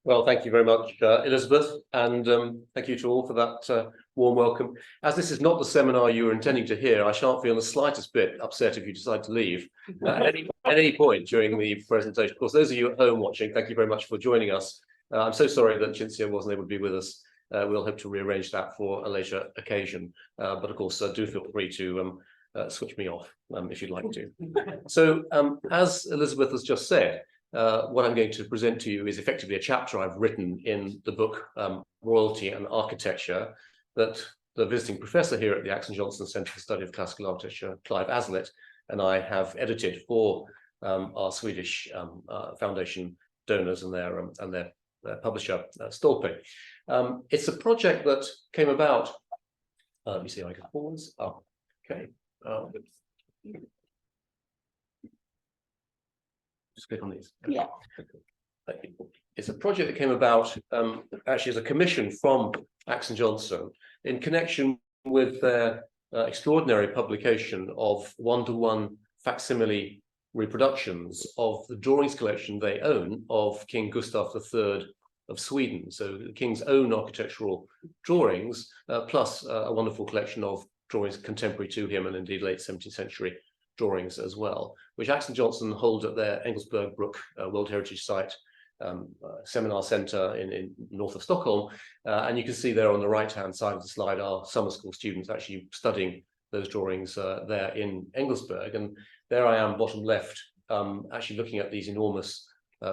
Well, thank you very much, Elizabeth, and thank you to all for that warm welcome. As this is not the seminar you were intending to hear, I shan't feel the slightest bit upset if you decide to leave at any point during the presentation. Of course, those of you at home watching, thank you very much for joining us. I'm so sorry that Cinzia wasn't able to be with us. We'll hope to rearrange that for a later occasion. But of course, do feel free to switch me off if you'd like to. So, as Elizabeth has just said, what I'm going to present to you is effectively a chapter I've written in the book Royalty and Architecture that the visiting professor here at the Axon Johnson Centre for the Study of Classical Architecture, Clive Aslett, and I have edited for our Swedish foundation donors and their publisher, Stolpe. It's a project that came about, let me see if I can pause. Oh, okay. Just click on these. Yeah. It's a project that came about actually as a commission from Axon Johnson in connection with their extraordinary publication of one-to-one facsimile reproductions of the drawings collection they own of King Gustav III of Sweden. So the king's own architectural drawings, plus a wonderful collection of drawings contemporary to him and indeed late 17th century drawings as well, which Axon Johnson hold at their Engelsberg Brook World Heritage Site Seminar Centre in north of Stockholm. And you can see there on the right-hand side of the slide are summer school students actually studying those drawings there in Engelsberg. And there I am, bottom left, actually looking at these enormous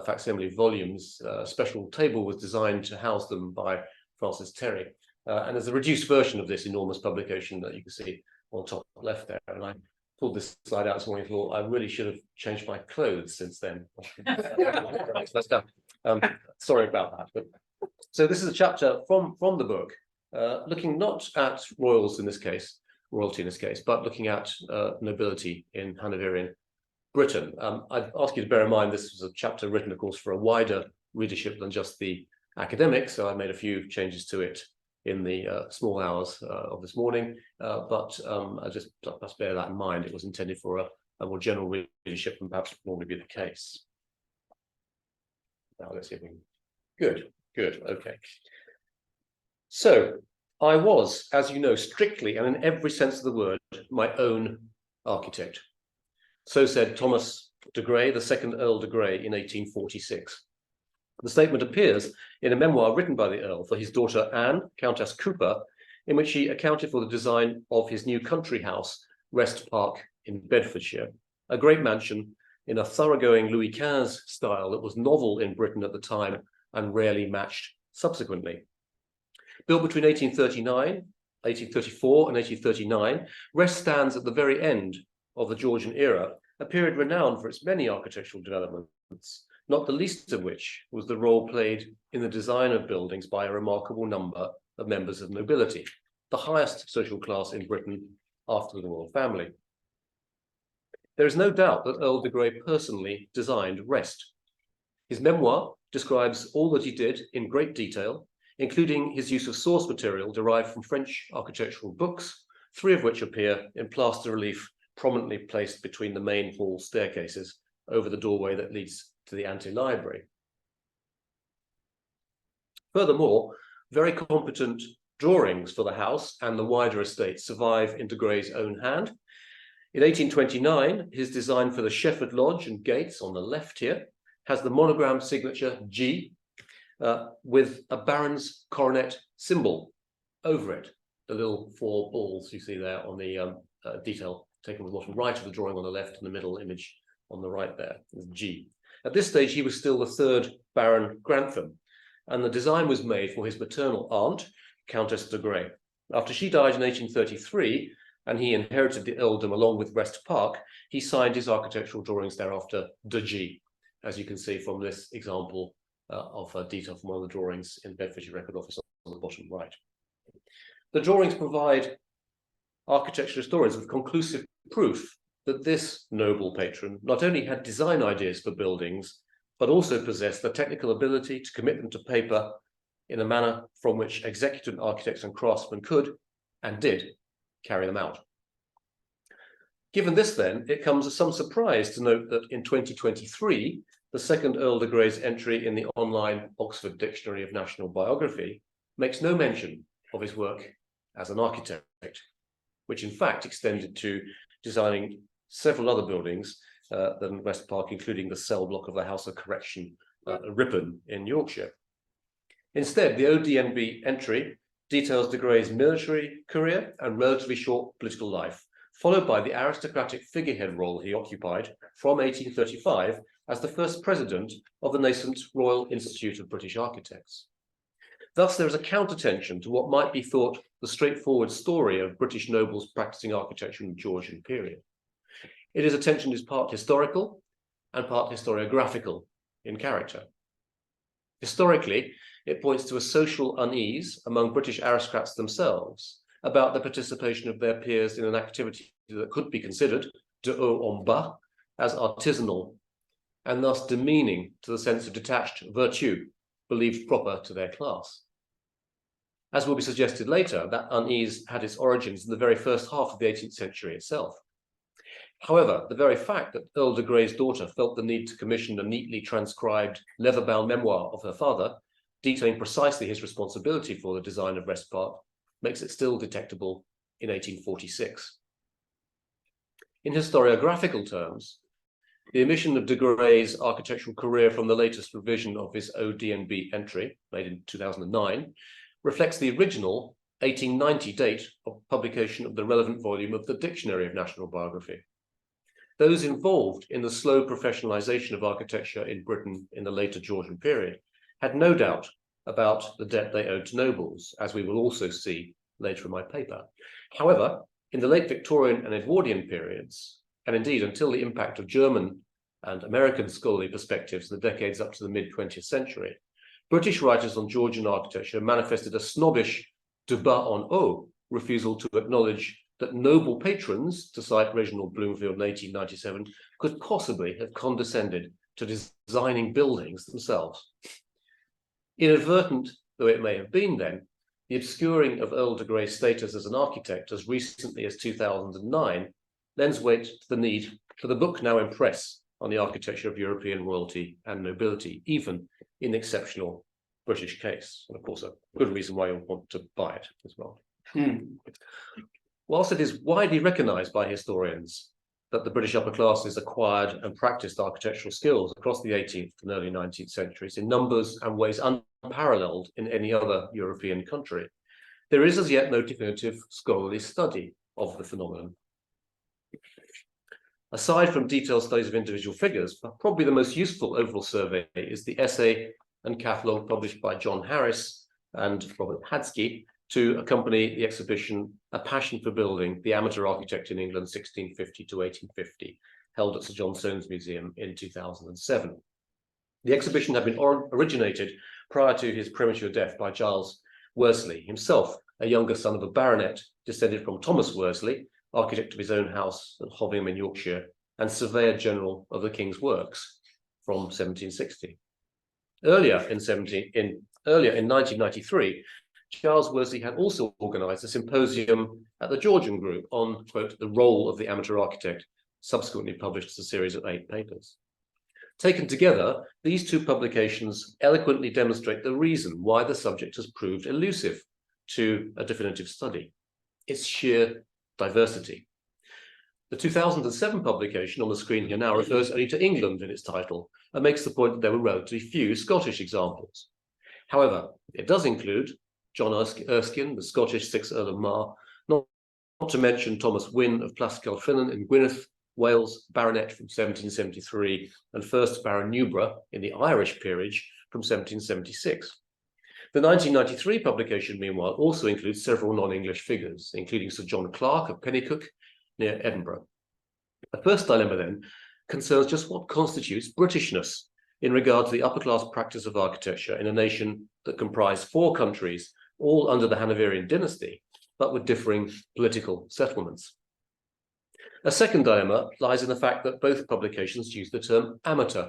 facsimile volumes. A special table was designed to house them by Francis Terry. And there's a reduced version of this enormous publication that you can see on the top left there. And I pulled this slide out this morning and thought I really should have changed my clothes since then. Let's go. Sorry about that. But, so this is a chapter from the book, looking not at royals in this case, royalty in this case, but looking at nobility in Hanoverian Britain. I'd ask you to bear in mind this was a chapter written, of course, for a wider readership than just the academics, so I made a few changes to it in the small hours of this morning, but I just must bear that in mind. It was intended for a more general readership than perhaps would normally be the case. Now let's see if we can. Good, okay. So I was, as you know, strictly and in every sense of the word, my own architect. So said Thomas de Grey, the second Earl de Grey, in 1846. The statement appears in a memoir written by the Earl for his daughter Anne, Countess Cooper, in which he accounted for the design of his new country house, Rest Park in Bedfordshire, a great mansion in a thoroughgoing Louis XV style that was novel in Britain at the time and rarely matched subsequently. Built between 1834 and 1839, Rest stands at the very end of the Georgian era, a period renowned for its many architectural developments, not the least of which was the role played in the design of buildings by a remarkable number of members of nobility, the highest social class in Britain after the royal family. There is no doubt that Earl de Grey personally designed Rest. His memoir describes all that he did in great detail, including his use of source material derived from French architectural books, 3 of which appear in plaster relief prominently placed between the main hall staircases over the doorway that leads to the ante-library. Furthermore, very competent drawings for the house and the wider estate survive in de Grey's own hand. In 1829, his design for the Shefford Lodge and gates on the left here has the monogram signature G with a baron's coronet symbol over it. The little 4 balls you see there on the detail taken on the bottom right of the drawing on the left and the middle image on the right there is G. At this stage, he was still the 3rd Baron Grantham, and the design was made for his maternal aunt, Countess de Grey. After she died in 1833, and he inherited the earldom along with Rest Park, he signed his architectural drawings thereafter de G, as you can see from this example of detail from one of the drawings in Bedfordshire Record Office on the bottom right. The drawings provide architecture historians with conclusive proof that this noble patron not only had design ideas for buildings, but also possessed the technical ability to commit them to paper in a manner from which executant architects and craftsmen could, and did, carry them out. Given this then, it comes as some surprise to note that in 2023, the second Earl de Grey's entry in the online Oxford Dictionary of National Biography makes no mention of his work as an architect, which in fact extended to designing several other buildings than West Park, including the cell block of the House of Correction, Ripon in Yorkshire. Instead, the ODNB entry details de Grey's military career and relatively short political life, followed by the aristocratic figurehead role he occupied from 1835 as the first president of the nascent Royal Institute of British Architects. Thus, there is a counter-tension to what might be thought the straightforward story of British nobles practicing architecture in the Georgian period. It is a tension that is part historical and part historiographical in character. Historically, it points to a social unease among British aristocrats themselves about the participation of their peers in an activity that could be considered, de haut en bas, as artisanal, and thus demeaning to the sense of detached virtue believed proper to their class. As will be suggested later, that unease had its origins in the very first half of the 18th century itself. However, the very fact that Earl de Grey's daughter felt the need to commission a neatly transcribed leather-bound memoir of her father, detailing precisely his responsibility for the design of West Park, makes it still detectable in 1846. In historiographical terms, the omission of de Grey's architectural career from the latest revision of his ODNB entry, made in 2009, reflects the original 1890 date of publication of the relevant volume of the Dictionary of National Biography. Those involved in the slow professionalization of architecture in Britain in the later Georgian period had no doubt about the debt they owed to nobles, as we will also see later in my paper. However, in the late Victorian and Edwardian periods, and indeed until the impact of German and American scholarly perspectives in the decades up to the mid-20th century, British writers on Georgian architecture manifested a snobbish de bas en haut refusal to acknowledge that noble patrons, to cite Reginald Bloomfield in 1897, could possibly have condescended to designing buildings themselves. Inadvertent though it may have been then, the obscuring of Earl de Grey's status as an architect as recently as 2009 lends weight to the need for the book now in press on the architecture of European royalty and nobility, even in the exceptional British case. And of course, a good reason why you'll want to buy it as well. Whilst it is widely recognized by historians that the British upper classes acquired and practiced architectural skills across the 18th and early 19th centuries in numbers and ways unparalleled in any other European country, there is as yet no definitive scholarly study of the phenomenon. Aside from detailed studies of individual figures, probably the most useful overall survey is the essay and catalogue published by John Harris and Robert Hadsky to accompany the exhibition A Passion for Building, the Amateur Architect in England 1650 to 1850, held at Sir John Soane's Museum in 2007. The exhibition had been originated prior to his premature death by Giles Worsley, himself a younger son of a baronet descended from Thomas Worsley, architect of his own house at Hovingham in Yorkshire, and Surveyor General of the King's Works from 1760. Earlier in 1993, Charles Worsley had also organized a symposium at the Georgian Group on, quote, the role of the amateur architect, subsequently published as a series of 8 papers. Taken together, these 2 publications eloquently demonstrate the reason why the subject has proved elusive to a definitive study: its sheer diversity. The 2007 publication on the screen here now refers only to England in its title and makes the point that there were relatively few Scottish examples. However, it does include John Erskine, the Scottish 6th Earl of Mar, not to mention Thomas Wynne of Plaskelfinnan in Gwynedd, Wales, baronet from 1773, and 1st Baron Newborough in the Irish peerage from 1776. The 1993 publication, meanwhile, also includes several non-English figures, including Sir John Clarke of Pennycook near Edinburgh. The first dilemma, then, concerns just what constitutes Britishness in regard to the upper-class practice of architecture in a nation that comprised 4 countries, all under the Hanoverian dynasty, but with differing political settlements. A second dilemma lies in the fact that both publications use the term amateur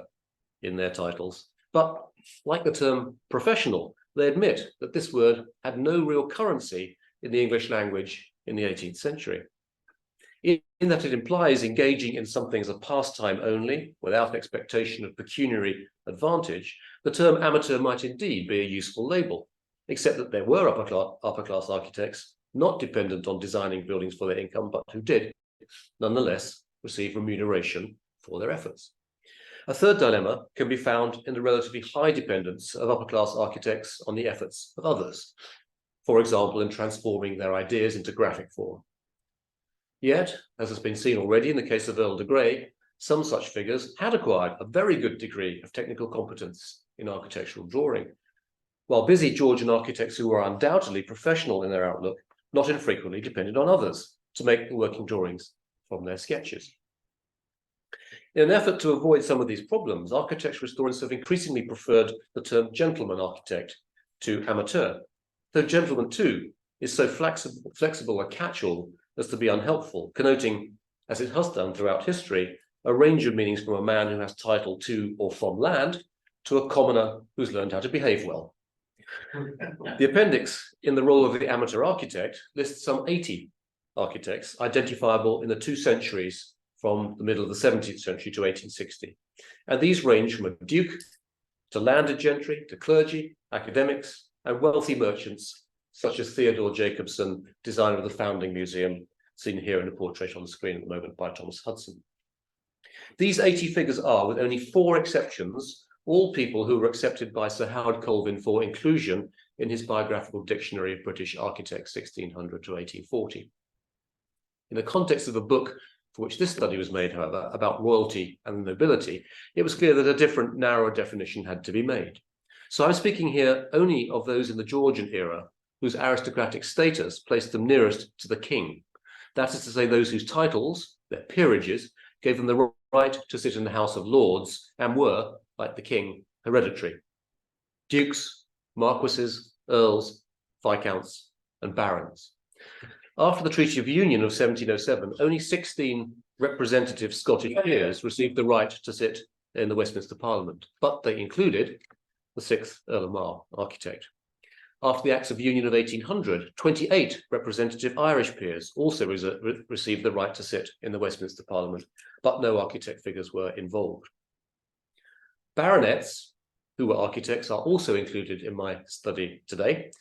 in their titles, but like the term professional, they admit that this word had no real currency in the English language in the 18th century. in that it implies engaging in something as a pastime only, without expectation of pecuniary advantage, the term amateur might indeed be a useful label, except that there were upper class architects not dependent on designing buildings for their income, but who did, nonetheless, receive remuneration for their efforts. A third dilemma can be found in the relatively high dependence of upper class architects on the efforts of others, for example, in transforming their ideas into graphic form. Yet, as has been seen already in the case of Earl de Grey, some such figures had acquired a very good degree of technical competence in architectural drawing, while busy Georgian architects who were undoubtedly professional in their outlook not infrequently depended on others to make the working drawings from their sketches. In an effort to avoid some of these problems, architectural historians have increasingly preferred the term gentleman architect to amateur, though gentleman too is so flexible a catch-all as to be unhelpful, connoting, as it has done throughout history, a range of meanings from a man who has title to or from land to a commoner who's learned how to behave well. The appendix in the role of the amateur architect lists some 80 architects identifiable in the 2 centuries from the middle of the 17th century to 1860. And these range from a duke to landed gentry, to clergy, academics, and wealthy merchants, such as Theodore Jacobson, designer of the Foundling Museum, seen here in the portrait on the screen at the moment by Thomas Hudson. These 80 figures are, with only 4 exceptions, all people who were accepted by Sir Howard Colvin for inclusion in his biographical dictionary of British architects, 1600 to 1840. In the context of a book for which this study was made, however, about royalty and nobility, it was clear that a different, narrower definition had to be made. So I'm speaking here only of those in the Georgian era whose aristocratic status placed them nearest to the king. That is to say, those whose titles, their peerages, gave them the right to sit in the House of Lords and were, like the king, hereditary. Dukes, marquises, earls, viscounts, and barons. After the Treaty of Union of 1707, only 16 representative Scottish peers received the right to sit in the Westminster Parliament, but they included the 6th Earl of Mar, architect. After the Acts of Union of 1800, 28 representative Irish peers also received the right to sit in the Westminster Parliament, but no architect figures were involved. Baronets, who were architects, are also included in my study today,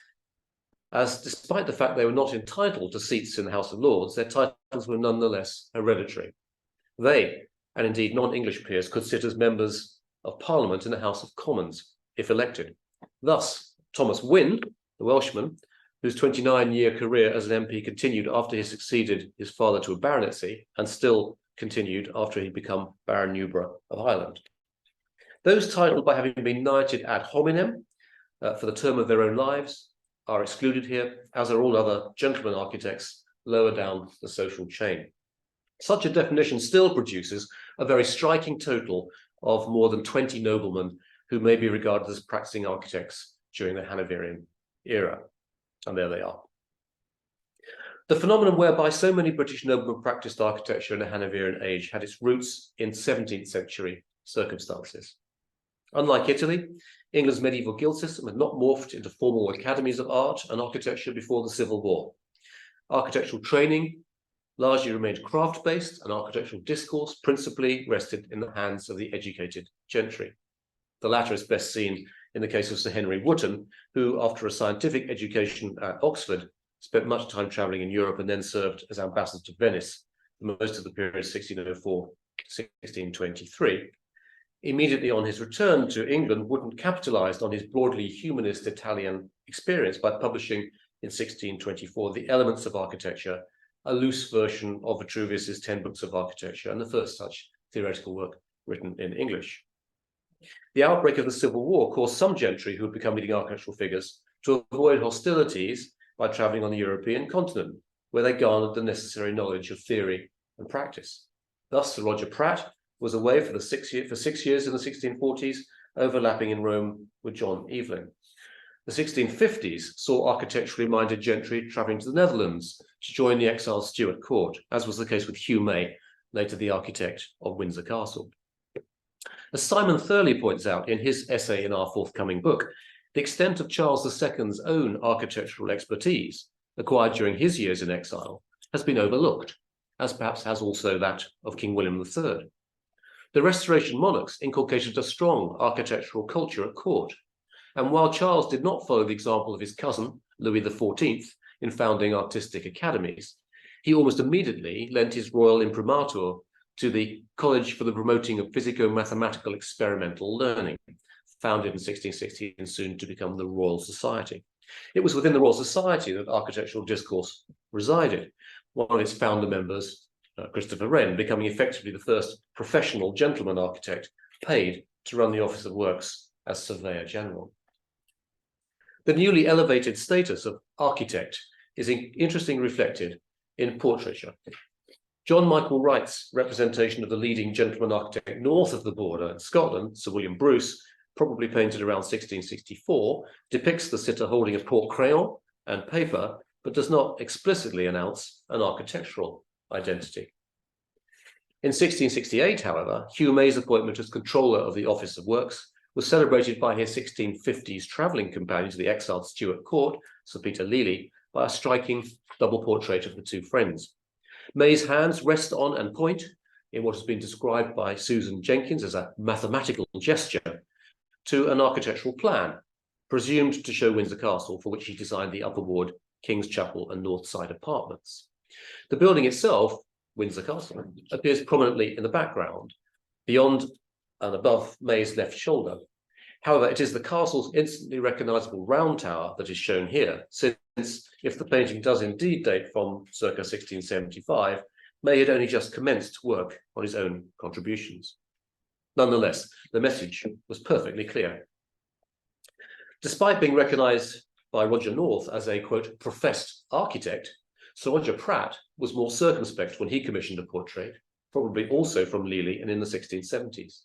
as despite the fact they were not entitled to seats in the House of Lords, their titles were nonetheless hereditary. They, and indeed non-English peers, could sit as members of Parliament in the House of Commons, if elected. Thus, Thomas Wynne, the Welshman, whose 29-year career as an MP continued after he succeeded his father to a baronetcy, and still continued after he'd become Baron Newborough of Ireland. Those titled by having been knighted ad hominem for the term of their own lives are excluded here, as are all other gentleman architects lower down the social chain. Such a definition still produces a very striking total of more than 20 noblemen who may be regarded as practicing architects during the Hanoverian era. And there they are. The phenomenon whereby so many British noblemen practiced architecture in the Hanoverian age had its roots in 17th century circumstances. Unlike Italy, England's medieval guild system had not morphed into formal academies of art and architecture before the Civil War. Architectural training largely remained craft-based, and architectural discourse principally rested in the hands of the educated gentry. The latter is best seen in the case of Sir Henry Wotton, who, after a scientific education at Oxford, spent much time traveling in Europe and then served as ambassador to Venice for most of the period 1604 to 1623. Immediately on his return to England, Wotton capitalized on his broadly humanist Italian experience by publishing in 1624 The Elements of Architecture, a loose version of Vitruvius's 10 Books of Architecture, and the first such theoretical work written in English. The outbreak of the Civil War caused some gentry who had become leading architectural figures to avoid hostilities by traveling on the European continent, where they garnered the necessary knowledge of theory and practice. Thus, Sir Roger Pratt was away for 6 years in the 1640s, overlapping in Rome with John Evelyn. The 1650s saw architecturally minded gentry traveling to the Netherlands to join the exiled Stuart court, as was the case with Hugh May, later the architect of Windsor Castle. As Simon Thurley points out in his essay in our forthcoming book, the extent of Charles II's own architectural expertise, acquired during his years in exile, has been overlooked, as perhaps has also that of King William III. The Restoration monarchs inculcated a strong architectural culture at court, and while Charles did not follow the example of his cousin, Louis XIV, in founding artistic academies, he almost immediately lent his royal imprimatur to the College for the Promoting of Physico-Mathematical Experimental Learning, founded in 1660 and soon to become the Royal Society. It was within the Royal Society that architectural discourse resided, one of its founder members, Christopher Wren, becoming effectively the first professional gentleman architect paid to run the Office of Works as Surveyor General. The newly elevated status of architect is interestingly reflected in portraiture. John Michael Wright's representation of the leading gentleman architect north of the border in Scotland, Sir William Bruce, probably painted around 1664, depicts the sitter holding a port crayon and paper, but does not explicitly announce an architectural identity. In 1668, however, Hugh May's appointment as controller of the Office of Works was celebrated by his 1650s travelling companion to the exiled Stuart court, Sir Peter Lely, by a striking double portrait of the two friends. May's hands rest on and point in what has been described by Susan Jenkins as a mathematical gesture to an architectural plan, presumed to show Windsor Castle, for which he designed the Upper Ward, King's Chapel and North Side apartments. The building itself, Windsor Castle, appears prominently in the background, beyond and above May's left shoulder. However, it is the castle's instantly recognisable round tower that is shown here, since if the painting does indeed date from circa 1675, May had only just commenced work on his own contributions. Nonetheless, the message was perfectly clear. Despite being recognised by Roger North as a, quote, professed architect, Sir Roger Pratt was more circumspect when he commissioned a portrait, probably also from Lely and in the 1670s.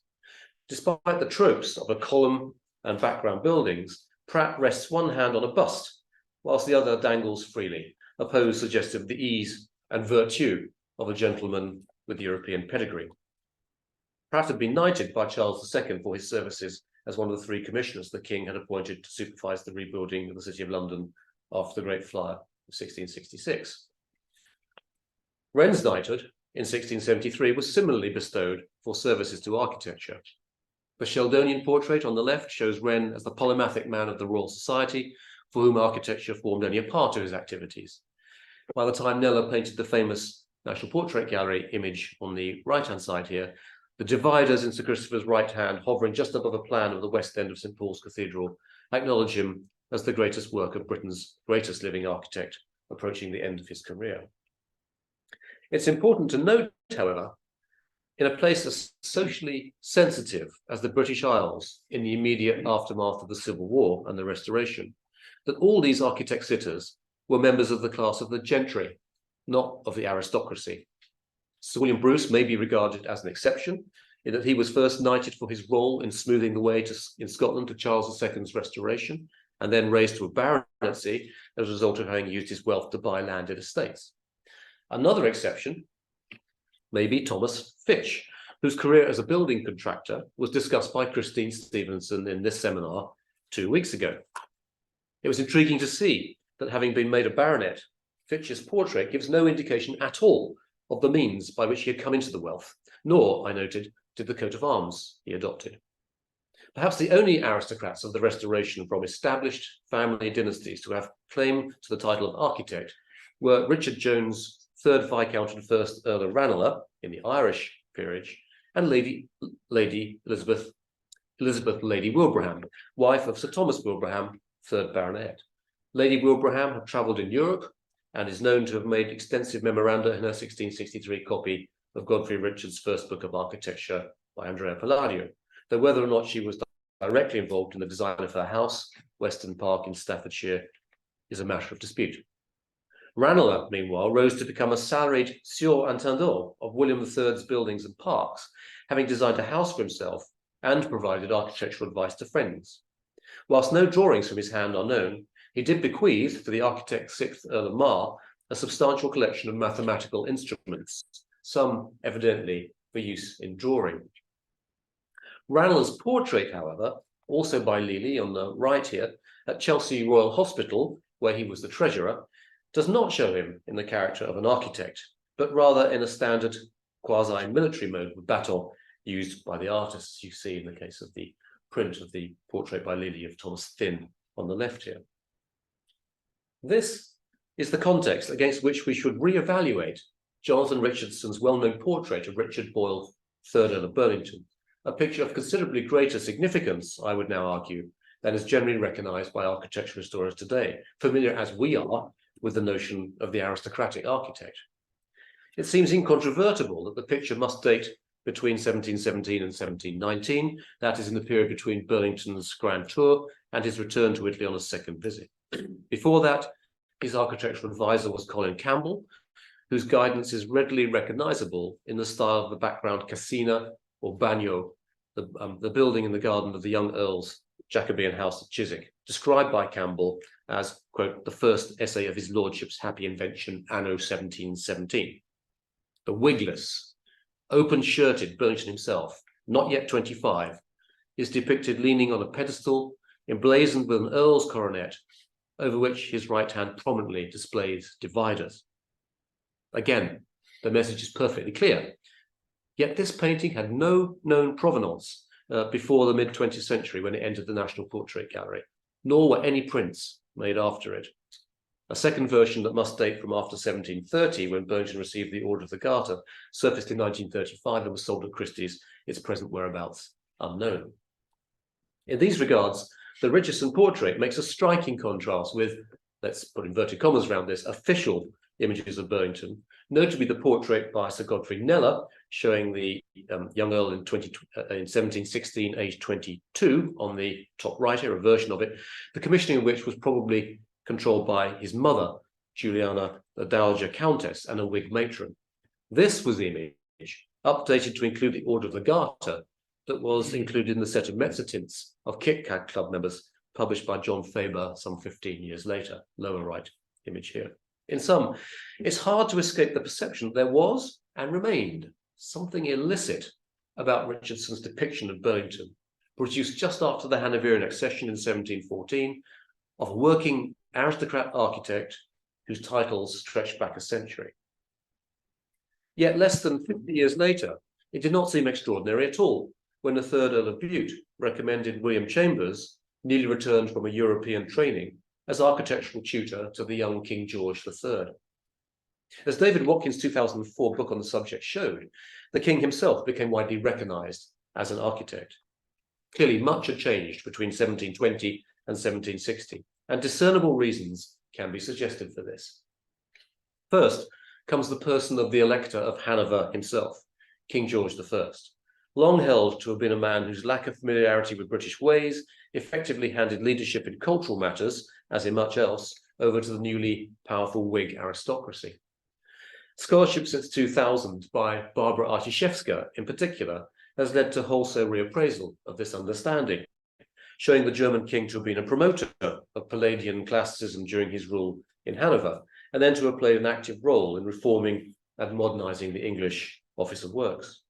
Despite the tropes of a column and background buildings, Pratt rests one hand on a bust, whilst the other dangles freely, a pose suggestive of the ease and virtue of a gentleman with European pedigree. Pratt had been knighted by Charles II for his services as one of the three commissioners the king had appointed to supervise the rebuilding of the City of London after the Great Fire of 1666. Wren's knighthood in 1673 was similarly bestowed for services to architecture. The Sheldonian portrait on the left shows Wren as the polymathic man of the Royal Society, for whom architecture formed only a part of his activities. By the time Kneller painted the famous National Portrait Gallery image on the right-hand side here, the dividers in Sir Christopher's right hand, hovering just above a plan of the west end of St. Paul's Cathedral, acknowledge him as the greatest work of Britain's greatest living architect, approaching the end of his career. It's important to note, however, in a place as socially sensitive as the British Isles in the immediate aftermath of the Civil War and the Restoration, that all these architect-sitters were members of the class of the gentry, not of the aristocracy. Sir William Bruce may be regarded as an exception, in that he was first knighted for his role in smoothing the way in Scotland to Charles II's restoration, and then raised to a baronetcy as a result of having used his wealth to buy landed estates. Another exception may be Thomas Fitch, whose career as a building contractor was discussed by Christine Stevenson in this seminar 2 weeks ago. It was intriguing to see that, having been made a baronet, Fitch's portrait gives no indication at all of the means by which he had come into the wealth, nor, I noted, did the coat of arms he adopted. Perhaps the only aristocrats of the Restoration from established family dynasties to have claim to the title of architect were Richard Jones, 3rd Viscount and 1st Earl of Ranelagh in the Irish peerage, and Lady Elizabeth Lady Wilbraham, wife of Sir Thomas Wilbraham, 3rd Baronet. Lady Wilbraham had travelled in Europe and is known to have made extensive memoranda in her 1663 copy of Godfrey Richard's first book of architecture by Andrea Palladio, though whether or not she was directly involved in the design of her house, Weston Park in Staffordshire, is a matter of dispute. Ranelagh, meanwhile, rose to become a salaried surintendant of William III's buildings and parks, having designed a house for himself and provided architectural advice to friends. Whilst no drawings from his hand are known, he did bequeath to the architect 6th Earl of Mar a substantial collection of mathematical instruments, some evidently for use in drawing. Ranelagh's portrait, however, also by Lely on the right here, at Chelsea Royal Hospital, where he was the treasurer, does not show him in the character of an architect, but rather in a standard quasi-military mode with baton used by the artists, you see in the case of the print of the portrait by Lely of Thomas Thynne on the left here. This is the context against which we should re-evaluate Jonathan Richardson's well-known portrait of Richard Boyle, 3rd Earl of Burlington, a picture of considerably greater significance, I would now argue, than is generally recognised by architectural historians today, familiar as we are with the notion of the aristocratic architect. It seems incontrovertible that the picture must date between 1717 and 1719, that is in the period between Burlington's grand tour and his return to Italy on a second visit. Before that, his architectural advisor was Colin Campbell, whose guidance is readily recognisable in the style of the background Casina or Bagno, the building in the garden of the young Earl's Jacobean house at Chiswick, described by Campbell as, quote, the first essay of his lordship's happy invention anno 1717. The wigless, open-shirted Burlington himself, not yet 25, is depicted leaning on a pedestal emblazoned with an earl's coronet, over which his right hand prominently displays dividers. Again, the message is perfectly clear. Yet this painting had no known provenance before the mid-20th century when it entered the National Portrait Gallery, nor were any prints made after it. A second version that must date from after 1730, when Burlington received the Order of the Garter, surfaced in 1935 and was sold at Christie's, its present whereabouts unknown. In these regards, the Richardson portrait makes a striking contrast with, let's put inverted commas around this, official images of Burlington, notably the portrait by Sir Godfrey Kneller, showing the young Earl in 1716, aged 22, on the top right here, a version of it, the commissioning of which was probably controlled by his mother, Juliana, the Dowager Countess, and a Whig matron. This was the image, updated to include the Order of the Garter, that was included in the set of mezzotints of Kit Kat Club members, published by John Faber some 15 years later, lower right image here. In sum, it's hard to escape the perception that there was and remained something illicit about Richardson's depiction of Burlington, produced just after the Hanoverian accession in 1714, of a working aristocrat architect whose titles stretched back a century. Yet less than 50 years later, it did not seem extraordinary at all when the 3rd Earl of Bute recommended William Chambers, newly returned from a European training, as architectural tutor to the young King George III. As David Watkins' 2004 book on the subject showed, the king himself became widely recognised as an architect. Clearly, much had changed between 1720 and 1760, and discernible reasons can be suggested for this. First comes the person of the Elector of Hanover himself, King George I, long held to have been a man whose lack of familiarity with British ways effectively handed leadership in cultural matters, as in much else, over to the newly powerful Whig aristocracy. Scholarship since 2000 by Barbara Artyszewska, in particular, has led to wholesale reappraisal of this understanding, showing the German king to have been a promoter of Palladian classicism during his rule in Hanover, and then to have played an active role in reforming and modernising the English Office of Works.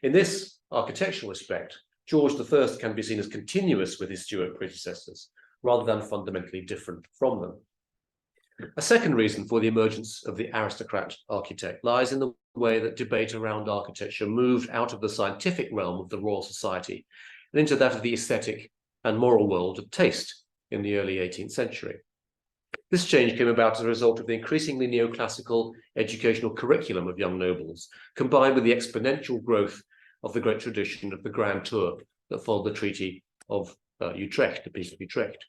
In this architectural respect, George I can be seen as continuous with his Stuart predecessors, rather than fundamentally different from them. A second reason for the emergence of the aristocrat architect lies in the way that debate around architecture moved out of the scientific realm of the Royal Society and into that of the aesthetic and moral world of taste in the early 18th century. This change came about as a result of the increasingly neoclassical educational curriculum of young nobles, combined with the exponential growth of the great tradition of the Grand Tour that followed the Treaty of Utrecht, the Peace of Utrecht.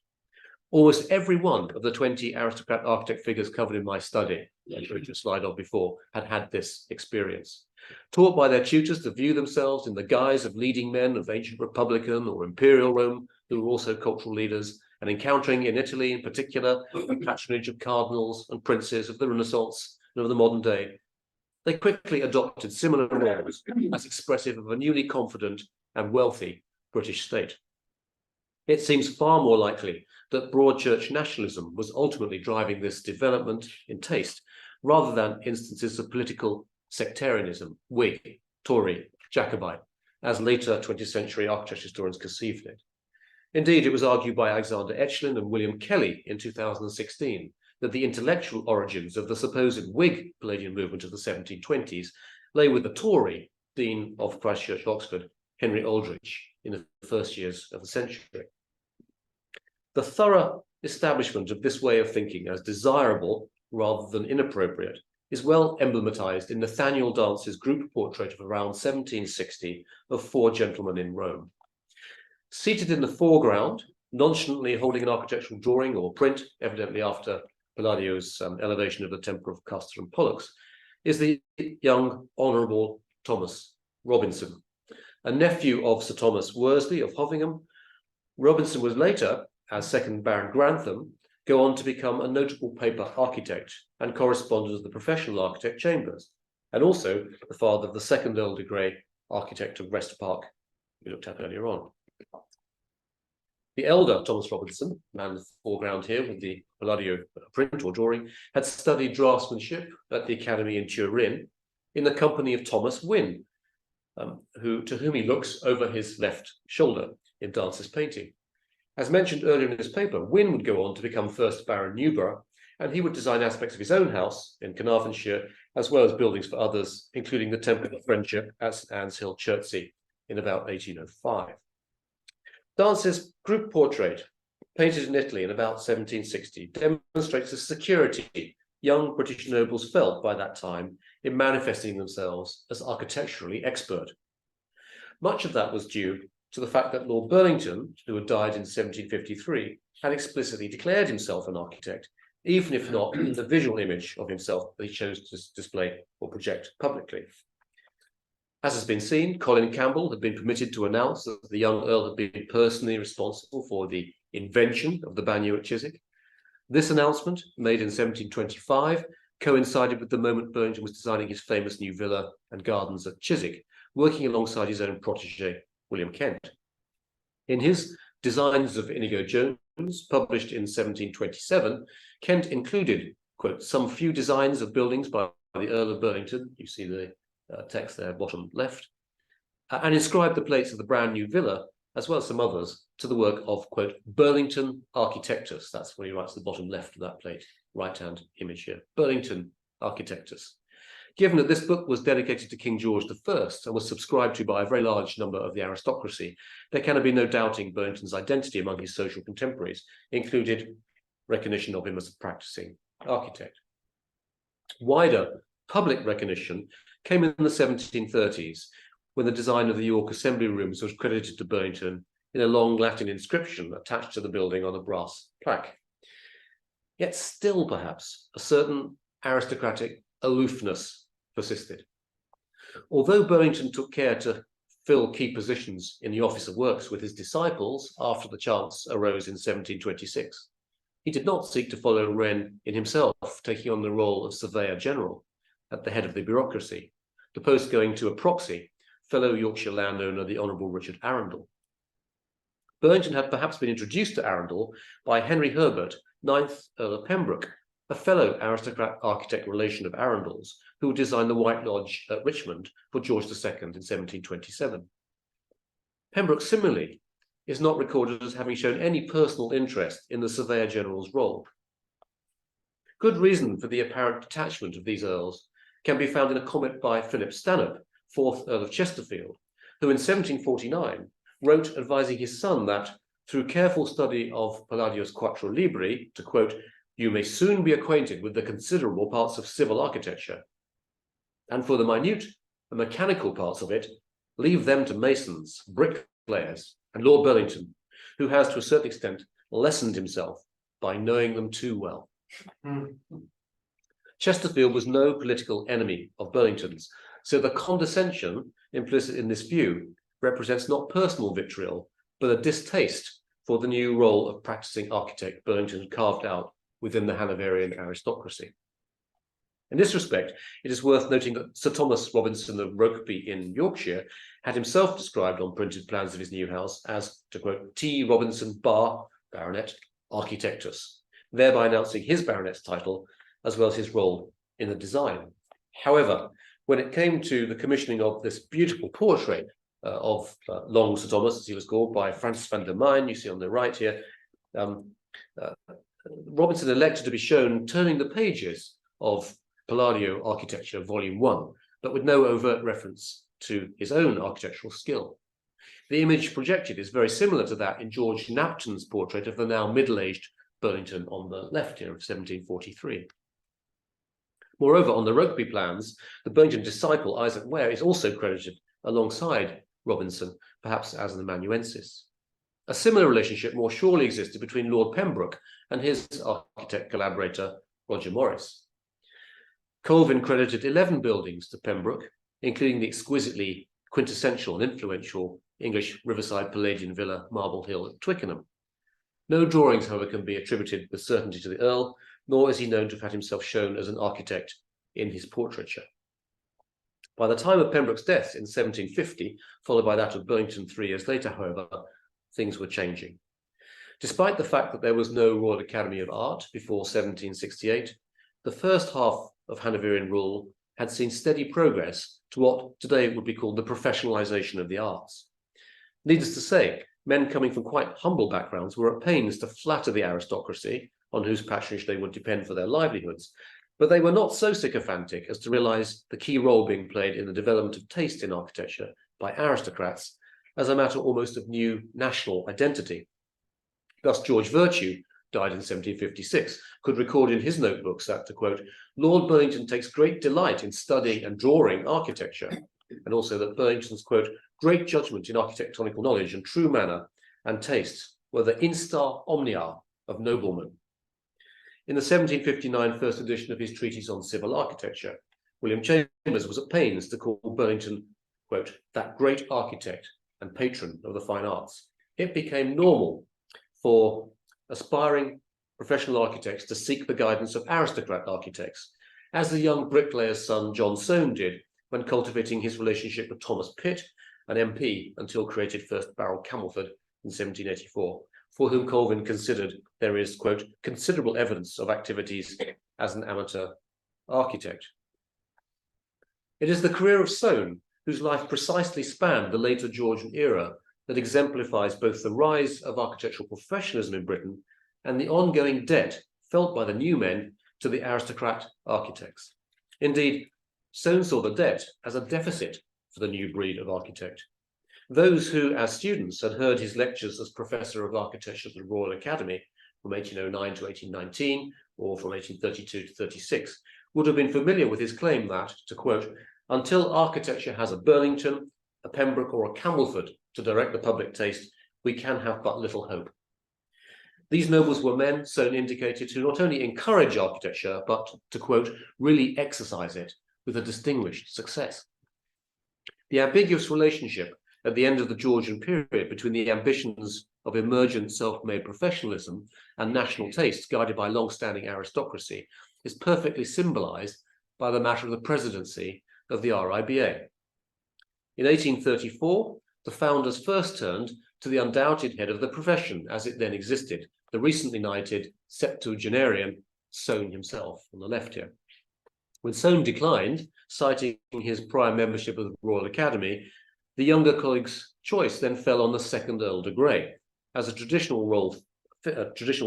Almost every one of the 20 aristocrat architect figures covered in my study, I showed you a slide of before, had had this experience. Taught by their tutors to view themselves in the guise of leading men of ancient Republican or Imperial Rome, who were also cultural leaders, and encountering in Italy in particular the patronage of cardinals and princes of the Renaissance and of the modern day, they quickly adopted similar roles as expressive of a newly confident and wealthy British state. It seems far more likely that broad church nationalism was ultimately driving this development in taste, rather than instances of political sectarianism, Whig, Tory, Jacobite, as later 20th century architecture historians conceived it. Indeed, it was argued by Alexander Etchlin and William Kelly in 2016 that the intellectual origins of the supposed Whig Palladian movement of the 1720s lay with the Tory Dean of Christ Church, Oxford, Henry Aldrich, in the first years of the century. The thorough establishment of this way of thinking as desirable rather than inappropriate is well emblematized in Nathaniel Dance's group portrait of around 1760 of 4 gentlemen in Rome. Seated in the foreground, nonchalantly holding an architectural drawing or print, evidently after Palladio's elevation of the temple of Castor and Pollux, is the young Honourable Thomas Robinson, a nephew of Sir Thomas Worsley of Hovingham. Robinson was later, as second Baron Grantham, go on to become a notable paper architect and correspondent of the professional architect Chambers, and also the father of the second Earl de Grey, architect of West Park, we looked at earlier on. The elder Thomas Robinson, man in the foreground here with the Palladio print or drawing, had studied draftsmanship at the Academy in Turin in the company of Thomas Wynne, to whom he looks over his left shoulder in Dance's painting. As mentioned earlier in his paper, Wynne would go on to become first Baron Newborough, and he would design aspects of his own house in Carnarvonshire, as well as buildings for others, including the Temple of Friendship at St Anne's Hill, Chertsey, in about 1805. Dance's group portrait, painted in Italy in about 1760, demonstrates the security young British nobles felt by that time in manifesting themselves as architecturally expert. Much of that was due to the fact that Lord Burlington, who had died in 1753, had explicitly declared himself an architect, even if not in the visual image of himself that he chose to display or project publicly. As has been seen, Colin Campbell had been permitted to announce that the young Earl had been personally responsible for the invention of the bagnio at Chiswick. This announcement, made in 1725, coincided with the moment Burlington was designing his famous new villa and gardens at Chiswick, working alongside his own protege, William Kent. In his Designs of Inigo Jones, published in 1727, Kent included, quote, some few designs of buildings by the Earl of Burlington, you see the text there, bottom left, and inscribed the plates of the brand new villa, as well as some others, to the work of, quote, Burlington Architectus. That's what he writes at the bottom left of that plate, right-hand image here, Burlington Architectus. Given that this book was dedicated to King George I and was subscribed to by a very large number of the aristocracy, there can have been no doubting Burlington's identity among his social contemporaries, included recognition of him as a practicing architect. Wider public recognition came in the 1730s, when the design of the York Assembly Rooms was credited to Burlington in a long Latin inscription attached to the building on a brass plaque. Yet still, perhaps, a certain aristocratic aloofness persisted. Although Burlington took care to fill key positions in the Office of Works with his disciples after the chance arose in 1726, he did not seek to follow Wren in himself, taking on the role of Surveyor General at the head of the bureaucracy, the post going to a proxy, fellow Yorkshire landowner, the Honourable Richard Arundel. Burlington had perhaps been introduced to Arundel by Henry Herbert, 9th Earl of Pembroke, a fellow aristocrat architect relation of Arundel's, who designed the White Lodge at Richmond for George II in 1727. Pembroke similarly is not recorded as having shown any personal interest in the Surveyor General's role. Good reason for the apparent detachment of these earls can be found in a comment by Philip Stanhope, 4th Earl of Chesterfield, who in 1749 wrote advising his son that, through careful study of Palladio's Quattro Libri, to quote, you may soon be acquainted with the considerable parts of civil architecture, and for the minute and mechanical parts of it, leave them to masons, bricklayers, and Lord Burlington, who has to a certain extent lessened himself by knowing them too well. Chesterfield was no political enemy of Burlington's, so the condescension implicit in this view represents not personal vitriol, but a distaste for the new role of practicing architect Burlington carved out within the Hanoverian aristocracy. In this respect, it is worth noting that Sir Thomas Robinson of Rokeby in Yorkshire had himself described on printed plans of his new house as, to quote, T. Robinson Bar, Baronet, Architectus, thereby announcing his baronet's title as well as his role in the design. However, when it came to the commissioning of this beautiful portrait of Long Sir Thomas, as he was called, by Francis van der Myn, you see on the right here, Robinson elected to be shown turning the pages of Palladio Architecture Volume 1, but with no overt reference to his own architectural skill. The image projected is very similar to that in George Knapton's portrait of the now middle-aged Burlington on the left here of 1743. Moreover, on the Rugby plans, the Burlington disciple Isaac Ware is also credited alongside Robinson, perhaps as an amanuensis. A similar relationship more surely existed between Lord Pembroke and his architect collaborator, Roger Morris. Colvin credited 11 buildings to Pembroke, including the exquisitely quintessential and influential English riverside Palladian villa Marble Hill at Twickenham. No drawings, however, can be attributed with certainty to the Earl, nor is he known to have had himself shown as an architect in his portraiture. By the time of Pembroke's death in 1750, followed by that of Burlington 3 years later, however, things were changing. Despite the fact that there was no Royal Academy of Art before 1768, the first half of Hanoverian rule had seen steady progress to what today would be called the professionalization of the arts. Needless to say, men coming from quite humble backgrounds were at pains to flatter the aristocracy, on whose patronage they would depend for their livelihoods, but they were not so sycophantic as to realize the key role being played in the development of taste in architecture by aristocrats as a matter almost of new national identity. Thus, George Virtue, died in 1756, could record in his notebooks that, to quote, Lord Burlington takes great delight in studying and drawing architecture, and also that Burlington's, quote, great judgment in architectonical knowledge and true manner and taste were the instar omnia of noblemen. In the 1759 first edition of his treatise on civil architecture, William Chambers was at pains to call Burlington, quote, that great architect and patron of the fine arts. It became normal for aspiring professional architects to seek the guidance of aristocrat architects, as the young bricklayer's son John Soane did when cultivating his relationship with Thomas Pitt, an MP until created first Baron Camelford in 1784, for whom Colvin considered there is, quote, considerable evidence of activities as an amateur architect. It is the career of Soane, whose life precisely spanned the later Georgian era, that exemplifies both the rise of architectural professionalism in Britain and the ongoing debt felt by the new men to the aristocrat architects. Indeed, Soane saw the debt as a deficit for the new breed of architect. Those who, as students, had heard his lectures as Professor of Architecture at the Royal Academy from 1809 to 1819, or from 1832 to 36, would have been familiar with his claim that, to quote, until architecture has a Burlington, a Pembroke, or a Camelford to direct the public taste, we can have but little hope. These nobles were men, Soane indicated, who not only encourage architecture, but, to quote, really exercise it with a distinguished success. The ambiguous relationship at the end of the Georgian period between the ambitions of emergent self-made professionalism and national taste guided by long-standing aristocracy is perfectly symbolized by the matter of the presidency of the RIBA. In 1834, the founders first turned to the undoubted head of the profession as it then existed, the recently knighted septuagenarian Soane himself on the left here. When Soane declined, citing his prior membership of the Royal Academy, the younger colleague's choice then fell on the second Earl de Grey as a traditional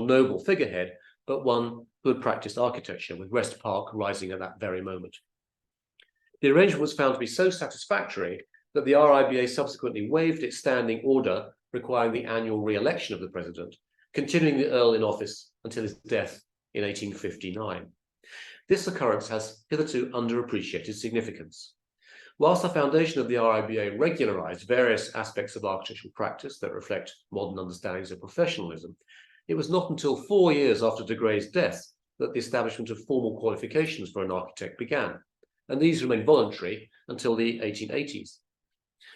noble figurehead, but one who had practiced architecture, with West Park rising at that very moment. The arrangement was found to be so satisfactory that the RIBA subsequently waived its standing order requiring the annual re-election of the president, continuing the Earl in office until his death in 1859. This occurrence has hitherto underappreciated significance. Whilst the foundation of the RIBA regularized various aspects of architectural practice that reflect modern understandings of professionalism, it was not until 4 years after de Grey's death that the establishment of formal qualifications for an architect began, and these remained voluntary until the 1880s.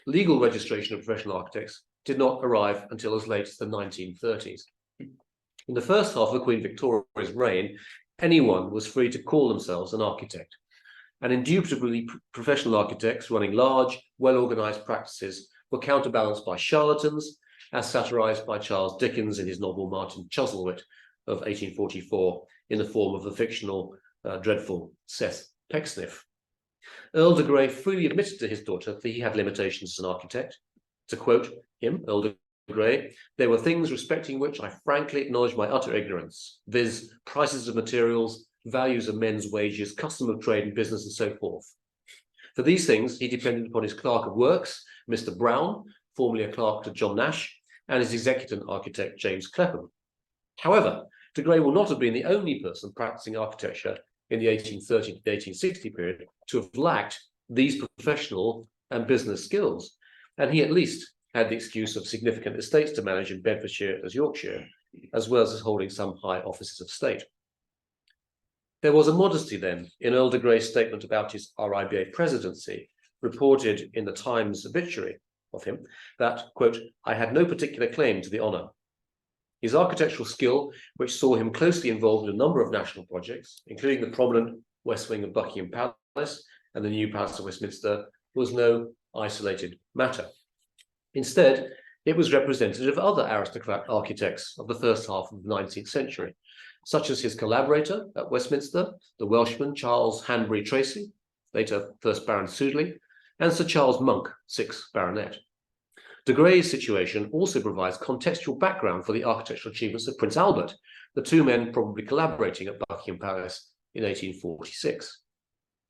Legal registration of professional architects did not arrive until as late as the 1930s. In the first half of the Queen Victoria's reign, anyone was free to call themselves an architect, and indubitably professional architects running large, well-organized practices were counterbalanced by charlatans, as satirized by Charles Dickens in his novel Martin Chuzzlewit of 1844 in the form of the fictional, dreadful Seth Pecksniff. Earl de Grey freely admitted to his daughter that he had limitations as an architect. To quote him, Earl de Gray, there were things respecting which I frankly acknowledge my utter ignorance, viz. Prices of materials, values of men's wages, custom of trade and business, and so forth. For these things, he depended upon his clerk of works, Mr. Brown, formerly a clerk to John Nash, and his executant architect, James Clapham. However, de Grey will not have been the only person practicing architecture in the 1830 to 1860 period to have lacked these professional and business skills, and he at least had the excuse of significant estates to manage in Bedfordshire as Yorkshire, as well as holding some high offices of state. There was a modesty then in Earl de Grey's statement about his RIBA presidency, reported in the Times obituary of him, that, quote, I had no particular claim to the honour. His architectural skill, which saw him closely involved in a number of national projects, including the prominent West Wing of Buckingham Palace and the new Palace of Westminster, was no isolated matter. Instead, it was representative of other aristocrat architects of the first half of the 19th century, such as his collaborator at Westminster, the Welshman Charles Hanbury Tracy, later 1st Baron Sudeley, and Sir Charles Monk, 6th Baronet. De Grey's situation also provides contextual background for the architectural achievements of Prince Albert, the two men probably collaborating at Buckingham Palace in 1846.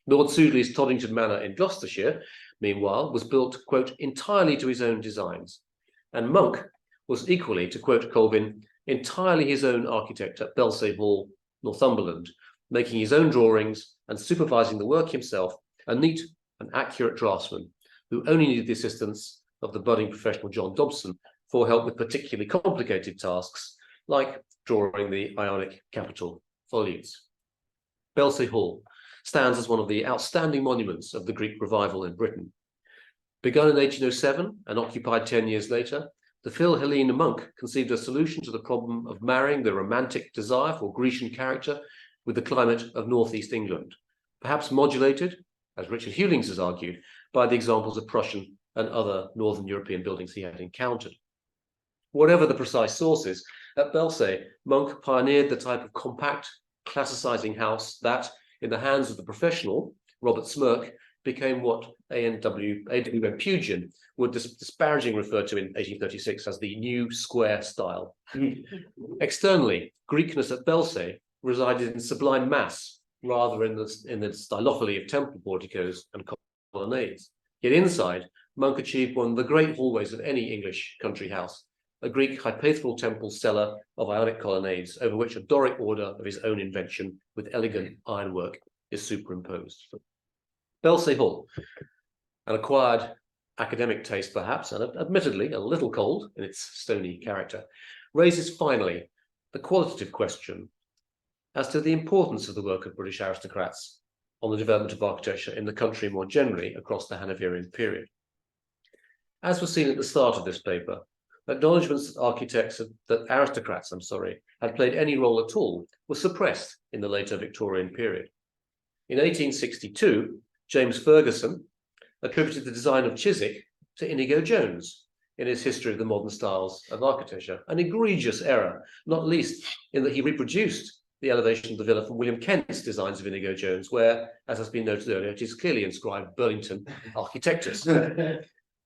Lord Sudeley's Toddington Manor in Gloucestershire, meanwhile, was built, quote, entirely to his own designs, and Monk was equally, to quote Colvin, entirely his own architect at Belsay Hall, Northumberland, making his own drawings and supervising the work himself, a neat and accurate draftsman who only needed the assistance of the budding professional John Dobson for help with particularly complicated tasks, like drawing the Ionic Capitol volutes. Belsay Hall stands as one of the outstanding monuments of the Greek revival in Britain. Begun in 1807 and occupied 10 years later, the Philhellene monk conceived a solution to the problem of marrying the romantic desire for Grecian character with the climate of northeast England, perhaps modulated, as Richard Hewlings has argued, by the examples of Prussian and other northern European buildings he had encountered. Whatever the precise sources, at Belsay, Monk pioneered the type of compact, classicizing house that, in the hands of the professional, Robert Smirke, became what A.W. Pugin would disparagingly refer to in 1836 as the new square style. Externally, Greekness at Belsay resided in sublime mass rather in the stylophily of temple porticos and colonnades. Yet inside, Monk achieved one of the great hallways of any English country house, a Greek hypaethral temple cella of Ionic colonnades over which a Doric order of his own invention with elegant ironwork is superimposed. Belsay Hall, an acquired academic taste perhaps, and admittedly a little cold in its stony character, raises finally the qualitative question as to the importance of the work of British aristocrats on the development of architecture in the country more generally across the Hanoverian period. As was seen at the start of this paper, acknowledgements that aristocrats had played any role at all were suppressed in the later Victorian period. In 1862, James Ferguson attributed the design of Chiswick to Inigo Jones in his History of the Modern Styles of Architecture, an egregious error, not least in that he reproduced the elevation of the villa from William Kent's designs of Inigo Jones, where, as has been noted earlier, it is clearly inscribed Burlington Architectus.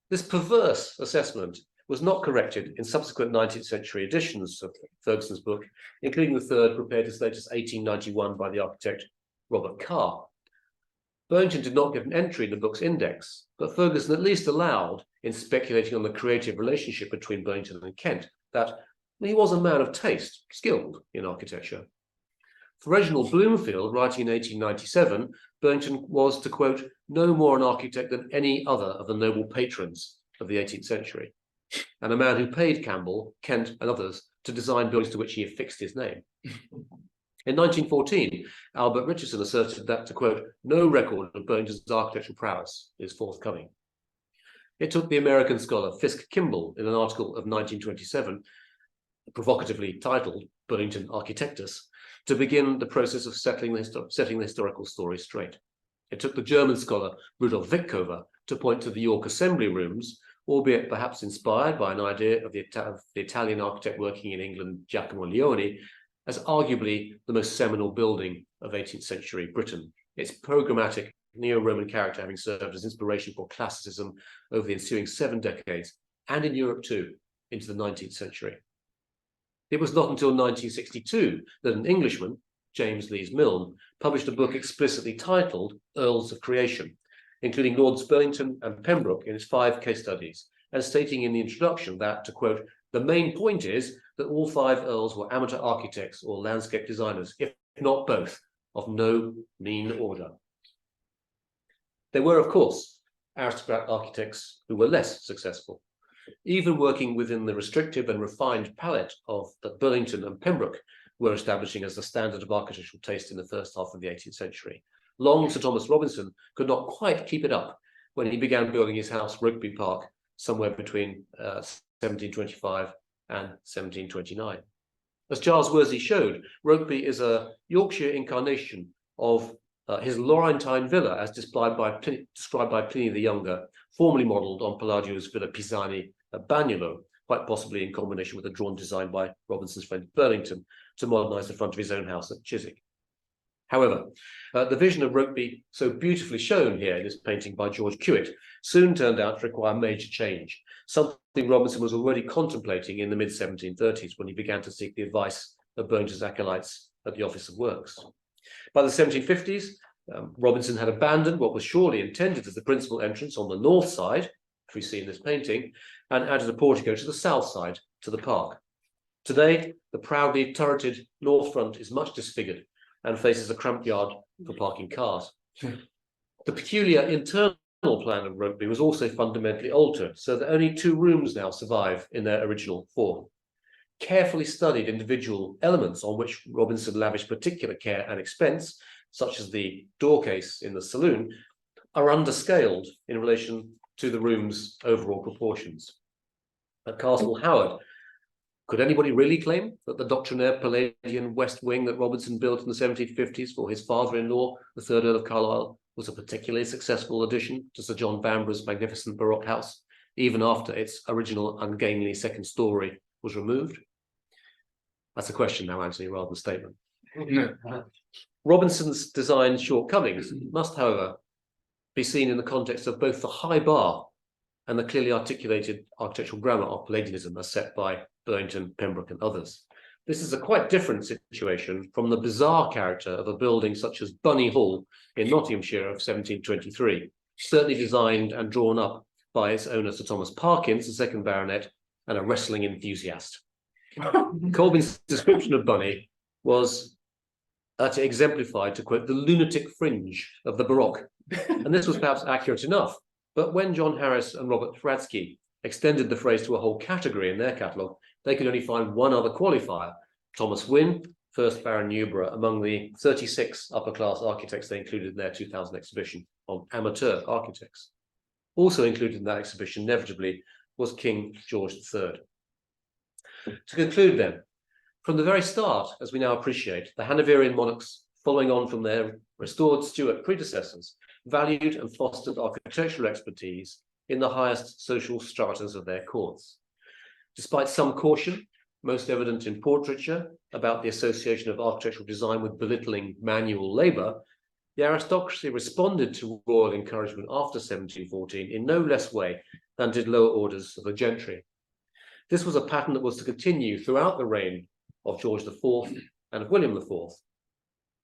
This perverse assessment was not corrected in subsequent 19th century editions of Ferguson's book, including the third prepared as late as 1891 by the architect Robert Carr. Burlington did not get an entry in the book's index, but Ferguson at least allowed, in speculating on the creative relationship between Burlington and Kent, that he was a man of taste, skilled in architecture. For Reginald Bloomfield, writing in 1897, Burlington was, to quote, no more an architect than any other of the noble patrons of the 18th century, and a man who paid Campbell, Kent, and others to design buildings to which he affixed his name. In 1914, Albert Richardson asserted that, to quote, no record of Burlington's architectural prowess is forthcoming. It took the American scholar Fisk Kimball in an article of 1927, provocatively titled Burlington Architectus, to begin the process of setting the historical story straight. It took the German scholar Rudolf Vickover to point to the York Assembly Rooms, albeit perhaps inspired by an idea of the Italian architect working in England, Giacomo Leoni, as arguably the most seminal building of 18th century Britain, its programmatic neo-Roman character having served as inspiration for classicism over the ensuing 7 decades, and in Europe too, into the 19th century. It was not until 1962 that an Englishman, James Lees-Milne, published a book explicitly titled Earls of Creation, including Lords Burlington and Pembroke in his 5 case studies, and stating in the introduction that, to quote, "The main point is that all 5 earls were amateur architects or landscape designers, if not both, of no mean order." There were, of course, aristocrat architects who were less successful, even working within the restrictive and refined palette of that Burlington and Pembroke were establishing as the standard of architectural taste in the first half of the 18th century. Long Sir Thomas Robinson could not quite keep it up when he began building his house, Rokeby Park, somewhere between 1725 and 1729. As Giles Worsley showed, Rokeby is a Yorkshire incarnation of his Laurentine villa, as described by Pliny the Younger, formerly modelled on Palladio's Villa Pisani at Bagnolo, quite possibly in combination with a drawn design by Robinson's friend Burlington to modernise the front of his own house at Chiswick. However, the vision of Rokeby, so beautifully shown here in this painting by George Kewitt, soon turned out to require major change, something Robinson was already contemplating in the mid-1730s when he began to seek the advice of Burlington's acolytes at the Office of Works. By the 1750s, Robinson had abandoned what was surely intended as the principal entrance on the north side, which we see in this painting, and added a portico to the south side, to the park. Today, the proudly turreted north front is much disfigured and faces a cramped yard for parking cars. The peculiar internal plan of Rokeby was also fundamentally altered, so that only 2 rooms now survive in their original form. Carefully studied individual elements on which Robinson lavished particular care and expense, such as the door case in the saloon, are underscaled in relation to the room's overall proportions. At Castle Howard, could anybody really claim that the doctrinaire Palladian west wing that Robinson built in the 1750s for his father-in-law, the 3rd Earl of Carlisle, was a particularly successful addition to Sir John Vanbragh's magnificent Baroque house, even after its original ungainly second story was removed? That's a question now, Anthony, rather than a statement. Robinson's design shortcomings must, however, be seen in the context of both the high bar and the clearly articulated architectural grammar of Palladianism as set by Burlington, Pembroke, and others. This is a quite different situation from the bizarre character of a building such as Bunny Hall in Nottinghamshire of 1723, certainly designed and drawn up by its owner Sir Thomas Parkins, the 2nd Baronet, and a wrestling enthusiast. Colbin's description of Bunny was to exemplify, to quote, the lunatic fringe of the Baroque. And this was perhaps accurate enough. But when John Harris and Robert Fradsky extended the phrase to a whole category in their catalogue, they could only find one other qualifier, Thomas Wynne, 1st Baron Newborough, among the 36 upper-class architects they included in their 2000 exhibition on amateur architects. Also included in that exhibition, inevitably, was King George III. To conclude then, from the very start, as we now appreciate, the Hanoverian monarchs, following on from their restored Stuart predecessors, valued and fostered architectural expertise in the highest social stratas of their courts. Despite some caution, most evident in portraiture, about the association of architectural design with belittling manual labour, the aristocracy responded to royal encouragement after 1714 in no less way than did lower orders of the gentry. This was a pattern that was to continue throughout the reign of George IV and of William IV.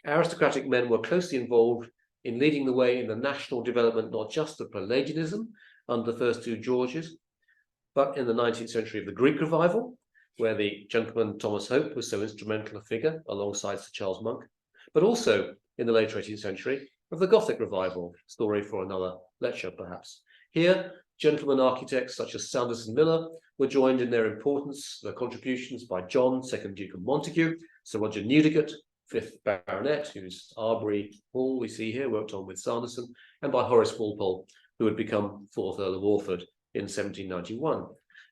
Aristocratic men were closely involved in leading the way in the national development not just of Palladianism under the first 2 Georges, but in the 19th century of the Greek revival, where the gentleman Thomas Hope was so instrumental a figure alongside Sir Charles Monk, but also in the later 18th century of the Gothic revival, story for another lecture perhaps. Here, gentlemen architects such as Sanderson Miller were joined in their importance, their contributions by John, 2nd Duke of Montague, Sir Roger Newdigate, 5th Baronet, whose Arbury Hall we see here, worked on with Sanderson, and by Horace Walpole, who had become 4th Earl of Orford in 1791.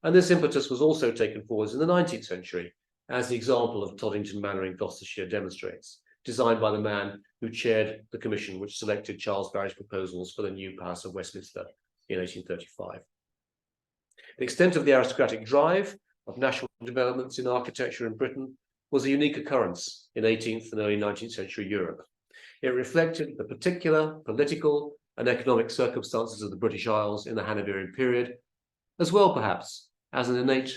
And this impetus was also taken forwards in the 19th century, as the example of Toddington Manor in Gloucestershire demonstrates, designed by the man who chaired the commission which selected Charles Barry's proposals for the new Palace of Westminster in 1835. The extent of the aristocratic drive of national developments in architecture in Britain was a unique occurrence in 18th and early 19th century Europe. It reflected the particular political and economic circumstances of the British Isles in the Hanoverian period, as well perhaps as an innate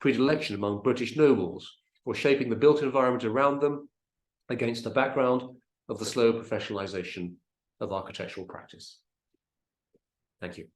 predilection among British nobles for shaping the built environment around them against the background of the slow professionalization of architectural practice. Thank you.